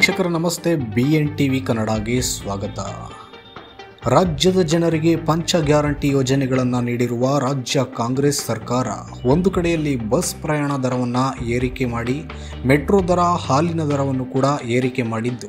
ವೀಕ್ಷಕರ ನಮಸ್ತೆ, BN TV ಕನ್ನಡಗೆ ಸ್ವಾಗತ. ರಾಜ್ಯದ ಜನರಿಗೆ ಪಂಚ ಗ್ಯಾರಂಟಿ ಯೋಜನೆಗಳನ್ನು ನೀಡಿರುವ ರಾಜ್ಯ ಕಾಂಗ್ರೆಸ್ ಸರ್ಕಾರ ಒಂದು ಕಡೆಯಲ್ಲಿ ಬಸ್ ಪ್ರಯಾಣ ದರವನ್ನು ಏರಿಕೆ ಮಾಡಿ ಮೆಟ್ರೋ ದರ, ಹಾಲಿನ ದರವನ್ನು ಕೂಡ ಏರಿಕೆ ಮಾಡಿದ್ದು,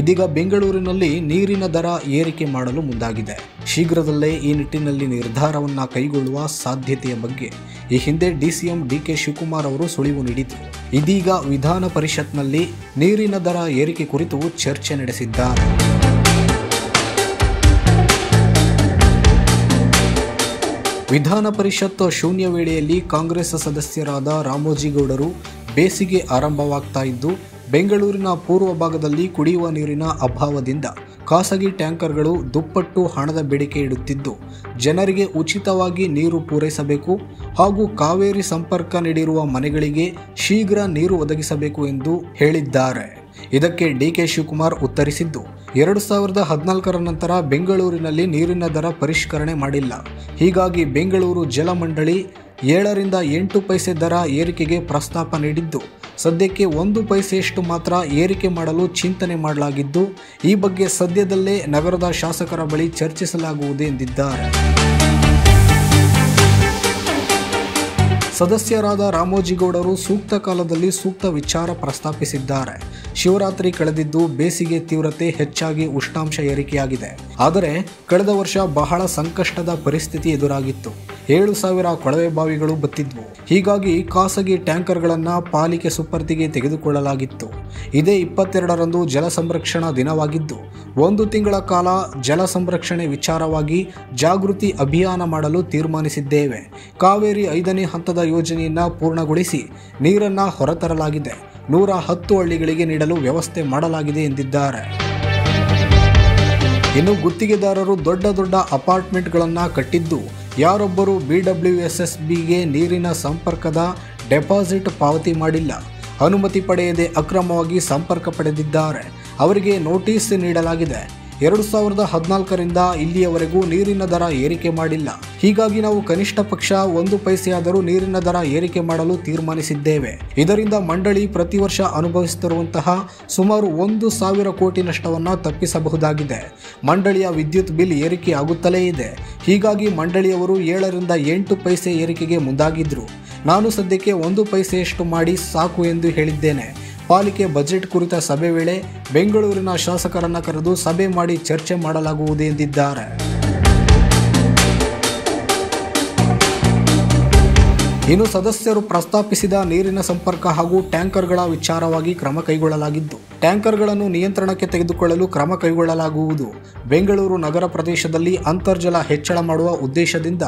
ಇದೀಗ ಬೆಂಗಳೂರಿನಲ್ಲಿ ನೀರಿನ ದರ ಏರಿಕೆ ಮಾಡಲು ಮುಂದಾಗಿದೆ. ಶೀಘ್ರದಲ್ಲೇ ಈ ನಿಟ್ಟಿನಲ್ಲಿ ನಿರ್ಧಾರವನ್ನು ಕೈಗೊಳ್ಳುವ ಸಾಧ್ಯತೆಯ ಬಗ್ಗೆ ಈ ಹಿಂದೆ DCM DK ಶಿವಕುಮಾರ್ ಅವರು ಸುಳಿವು ನೀಡಿದರು. ಇದೀಗ ವಿಧಾನ ಪರಿಷತ್ನಲ್ಲಿ ನೀರಿನ ದರ ಏರಿಕೆ ಕುರಿತು ಚರ್ಚೆ ನಡೆಸಿದ್ದಾರೆ. ವಿಧಾನ ಪರಿಷತ್ ಶೂನ್ಯ ವೇಳೆಯಲ್ಲಿ ಕಾಂಗ್ರೆಸ್ ಸದಸ್ಯರಾದ ರಾಮೋಜಿಗೌಡರು ಬೇಸಿಗೆ ಆರಂಭವಾಗ್ತಾ ಇದ್ದು, ಬೆಂಗಳೂರಿನ ಪೂರ್ವ ಭಾಗದಲ್ಲಿ ಕುಡಿಯುವ ನೀರಿನ ಅಭಾವದಿಂದ ಖಾಸಗಿ ಟ್ಯಾಂಕರ್ಗಳು ದುಪ್ಪಟ್ಟು ಹಣದ ಬೇಡಿಕೆ ಇಡುತ್ತಿದ್ದು, ಜನರಿಗೆ ಉಚಿತವಾಗಿ ನೀರು ಪೂರೈಸಬೇಕು ಹಾಗೂ ಕಾವೇರಿ ಸಂಪರ್ಕ ನೀಡಿರುವ ಮನೆಗಳಿಗೆ ಶೀಘ್ರ ನೀರು ಒದಗಿಸಬೇಕು ಎಂದು ಹೇಳಿದ್ದಾರೆ. ಇದಕ್ಕೆ DK ಶಿವಕುಮಾರ್ ಉತ್ತರಿಸಿದ್ದು, 2014ರ ನಂತರ ಬೆಂಗಳೂರಿನಲ್ಲಿ ನೀರಿನ ದರ ಪರಿಷ್ಕರಣೆ ಮಾಡಿಲ್ಲ. ಹೀಗಾಗಿ ಬೆಂಗಳೂರು ಜಲ ಮಂಡಳಿ 7 ರಿಂದ 8 ಪೈಸೆ ದರ ಏರಿಕೆಗೆ ಪ್ರಸ್ತಾಪ ನೀಡಿದ್ದು, ಸದ್ಯಕ್ಕೆ 1 ಪೈಸೆಯಷ್ಟು ಮಾತ್ರ ಏರಿಕೆ ಮಾಡಲು ಚಿಂತನೆ ಮಾಡಲಾಗಿದ್ದು, ಈ ಬಗ್ಗೆ ಸದ್ಯದಲ್ಲೇ ನಗರದ ಶಾಸಕರ ಬಳಿ ಚರ್ಚಿಸಲಾಗುವುದು ಎಂದಿದ್ದಾರೆ. ಸದಸ್ಯರಾದ ರಾಮೋಜಿಗೌಡರು ಸೂಕ್ತ ಕಾಲದಲ್ಲಿ ಸೂಕ್ತ ವಿಚಾರ ಪ್ರಸ್ತಾಪಿಸಿದ್ದಾರೆ. ಶಿವರಾತ್ರಿ ಕಳೆದಿದ್ದು, ಬೇಸಿಗೆ ತೀವ್ರತೆ ಹೆಚ್ಚಾಗಿ ಉಷ್ಣಾಂಶ ಏರಿಕೆಯಾಗಿದೆ. ಆದರೆ ಕಳೆದ ವರ್ಷ ಬಹಳ ಸಂಕಷ್ಟದ ಪರಿಸ್ಥಿತಿ ಎದುರಾಗಿತ್ತು. 7,000 ಕೊಳವೆ ಬಾವಿಗಳು ಬತ್ತಿದ್ವು. ಹೀಗಾಗಿ ಖಾಸಗಿ ಟ್ಯಾಂಕರ್ಗಳನ್ನು ಪಾಲಿಕೆ ಸುಪರ್ದಿಗೆ ತೆಗೆದುಕೊಳ್ಳಲಾಗಿತ್ತು. ಇದೇ 22ರಂದು ಜಲ ಸಂರಕ್ಷಣಾ ದಿನವಾಗಿದ್ದು, 1 ತಿಂಗಳ ಕಾಲ ಜಲ ಸಂರಕ್ಷಣೆ ವಿಚಾರವಾಗಿ ಜಾಗೃತಿ ಅಭಿಯಾನ ಮಾಡಲು ತೀರ್ಮಾನಿಸಿದ್ದೇವೆ. ಕಾವೇರಿ 5ನೇ ಹಂತದ ಯೋಜನೆಯನ್ನು ಪೂರ್ಣಗೊಳಿಸಿ ನೀರನ್ನು ಹೊರತರಲಾಗಿದೆ. 110 ಹಳ್ಳಿಗಳಿಗೆ ನೀಡಲು ವ್ಯವಸ್ಥೆ ಮಾಡಲಾಗಿದೆ ಎಂದಿದ್ದಾರೆ. ಇನ್ನು ಗುತ್ತಿಗೆದಾರರು ದೊಡ್ಡ ದೊಡ್ಡ ಅಪಾರ್ಟ್ಮೆಂಟ್ಗಳನ್ನು ಕಟ್ಟಿದ್ದು, ಯಾರೊಬ್ಬರು BWSSBಗೆ ನೀರಿನ ಸಂಪರ್ಕದ ಡೆಪಾಸಿಟ್ ಪಾವತಿ ಮಾಡಿಲ್ಲ, ಅನುಮತಿ ಪಡೆಯದೆ ಅಕ್ರಮವಾಗಿ ಸಂಪರ್ಕ ಪಡೆದಿದ್ದಾರೆ. ಅವರಿಗೆ ನೋಟಿಸ್ ನೀಡಲಾಗಿದೆ. 2014ರಿಂದ ಇಲ್ಲಿಯವರೆಗೂ ನೀರಿನ ದರ ಏರಿಕೆ ಮಾಡಿಲ್ಲ. ಹೀಗಾಗಿ ನಾವು ಕನಿಷ್ಠ ಪಕ್ಷ 1 ಪೈಸೆಯಾದರೂ ನೀರಿನ ದರ ಏರಿಕೆ ಮಾಡಲು ತೀರ್ಮಾನಿಸಿದ್ದೇವೆ. ಇದರಿಂದ ಮಂಡಳಿ ಪ್ರತಿ ವರ್ಷ ಅನುಭವಿಸುತ್ತಿರುವಂತಹ ಸುಮಾರು 1,000 ಕೋಟಿ ನಷ್ಟವನ್ನು ತಪ್ಪಿಸಬಹುದಾಗಿದೆ. ಮಂಡಳಿಯ ವಿದ್ಯುತ್ ಬಿಲ್ ಏರಿಕೆ ಆಗುತ್ತಲೇ ಇದೆ. ಹೀಗಾಗಿ ಮಂಡಳಿಯವರು 7 ರಿಂದ 8 ಪೈಸೆ ಏರಿಕೆಗೆ ಮುಂದಾಗಿದ್ರು. ನಾನು ಸದ್ಯಕ್ಕೆ 1 ಪೈಸೆಯಷ್ಟು ಮಾಡಿ ಸಾಕು ಎಂದು ಹೇಳಿದ್ದೇನೆ. ಪಾಲಿಕೆ ಬಜೆಟ್ ಕುರಿತ ಸಭೆ ವೇಳೆ ಬೆಂಗಳೂರಿನ ಶಾಸಕರನ್ನು ಕರೆದು ಸಭೆ ಮಾಡಿ ಚರ್ಚೆ ಮಾಡಲಾಗುವುದು ಎಂದಿದ್ದಾರೆ. ಇನ್ನು ಸದಸ್ಯರು ಪ್ರಸ್ತಾಪಿಸಿದ ನೀರಿನ ಸಂಪರ್ಕ ಹಾಗೂ ಟ್ಯಾಂಕರ್ಗಳ ವಿಚಾರವಾಗಿ ಕ್ರಮ ಕೈಗೊಳ್ಳಲಾಗಿದ್ದು, ಟ್ಯಾಂಕರ್ಗಳನ್ನು ನಿಯಂತ್ರಣಕ್ಕೆ ತೆಗೆದುಕೊಳ್ಳಲು ಕ್ರಮ ಕೈಗೊಳ್ಳಲಾಗುವುದು. ಬೆಂಗಳೂರು ನಗರ ಪ್ರದೇಶದಲ್ಲಿ ಅಂತರ್ಜಲ ಹೆಚ್ಚಳ ಮಾಡುವ ಉದ್ದೇಶದಿಂದ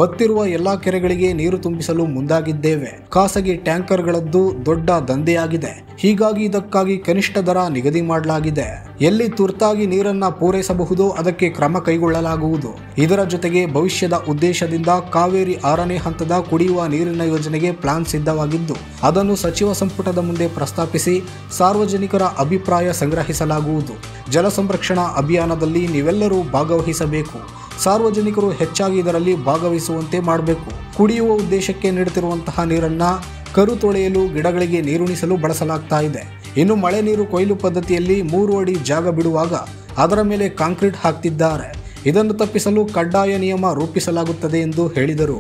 ಬತ್ತಿರುವ ಎಲ್ಲಾ ಕೆರೆಗಳಿಗೆ ನೀರು ತುಂಬಿಸಲು ಮುಂದಾಗಿದ್ದೇವೆ. ಖಾಸಗಿ ಟ್ಯಾಂಕರ್ಗಳದ್ದು ದೊಡ್ಡ ದಂಧೆಯಾಗಿದೆ. ಹೀಗಾಗಿ ಇದಕ್ಕಾಗಿ ಕನಿಷ್ಠ ದರ ನಿಗದಿ ಮಾಡಲಾಗಿದೆ. ಎಲ್ಲಿ ತುರ್ತಾಗಿ ನೀರನ್ನ ಪೂರೈಸಬಹುದೋ ಅದಕ್ಕೆ ಕ್ರಮ ಕೈಗೊಳ್ಳಲಾಗುವುದು. ಇದರ ಜೊತೆಗೆ ಭವಿಷ್ಯದ ಉದ್ದೇಶದಿಂದ ಕಾವೇರಿ 6ನೇ ಹಂತದ ಕುಡಿಯುವ ನೀರಿನ ಯೋಜನೆಗೆ ಪ್ಲಾನ್ ಸಿದ್ಧವಾಗಿದ್ದು, ಅದನ್ನು ಸಚಿವ ಸಂಪುಟದ ಮುಂದೆ ಪ್ರಸ್ತಾಪಿಸಿ ಸಾರ್ವಜನಿಕರ ಅಭಿಪ್ರಾಯ ಸಂಗ್ರಹಿಸಲಾಗುವುದು. ಜಲ ಸಂರಕ್ಷಣಾ ಅಭಿಯಾನದಲ್ಲಿ ನೀವೆಲ್ಲರೂ ಭಾಗವಹಿಸಬೇಕು. ಸಾರ್ವಜನಿಕರು ಹೆಚ್ಚಾಗಿ ಇದರಲ್ಲಿ ಭಾಗವಹಿಸುವಂತೆ ಮಾಡಬೇಕು. ಕುಡಿಯುವ ಉದ್ದೇಶಕ್ಕೆ ನೀಡುತ್ತಿರುವಂತಹ ನೀರನ್ನ ಕರು ತೊಳೆಯಲು, ಗಿಡಗಳಿಗೆ ನೀರುಣಿಸಲು ಬಳಸಲಾಗ್ತಾ ಇದೆ. ಇನ್ನು ಮಳೆ ನೀರು ಕೊಯ್ಲು ಪದ್ಧತಿಯಲ್ಲಿ 3 ಅಡಿ ಜಾಗ ಬಿಡುವಾಗ ಅದರ ಮೇಲೆ ಕಾಂಕ್ರೀಟ್ ಹಾಕ್ತಿದ್ದಾರೆ. ಇದನ್ನು ತಪ್ಪಿಸಲು ಕಡ್ಡಾಯ ನಿಯಮ ರೂಪಿಸಲಾಗುತ್ತದೆ ಎಂದು ಹೇಳಿದರು.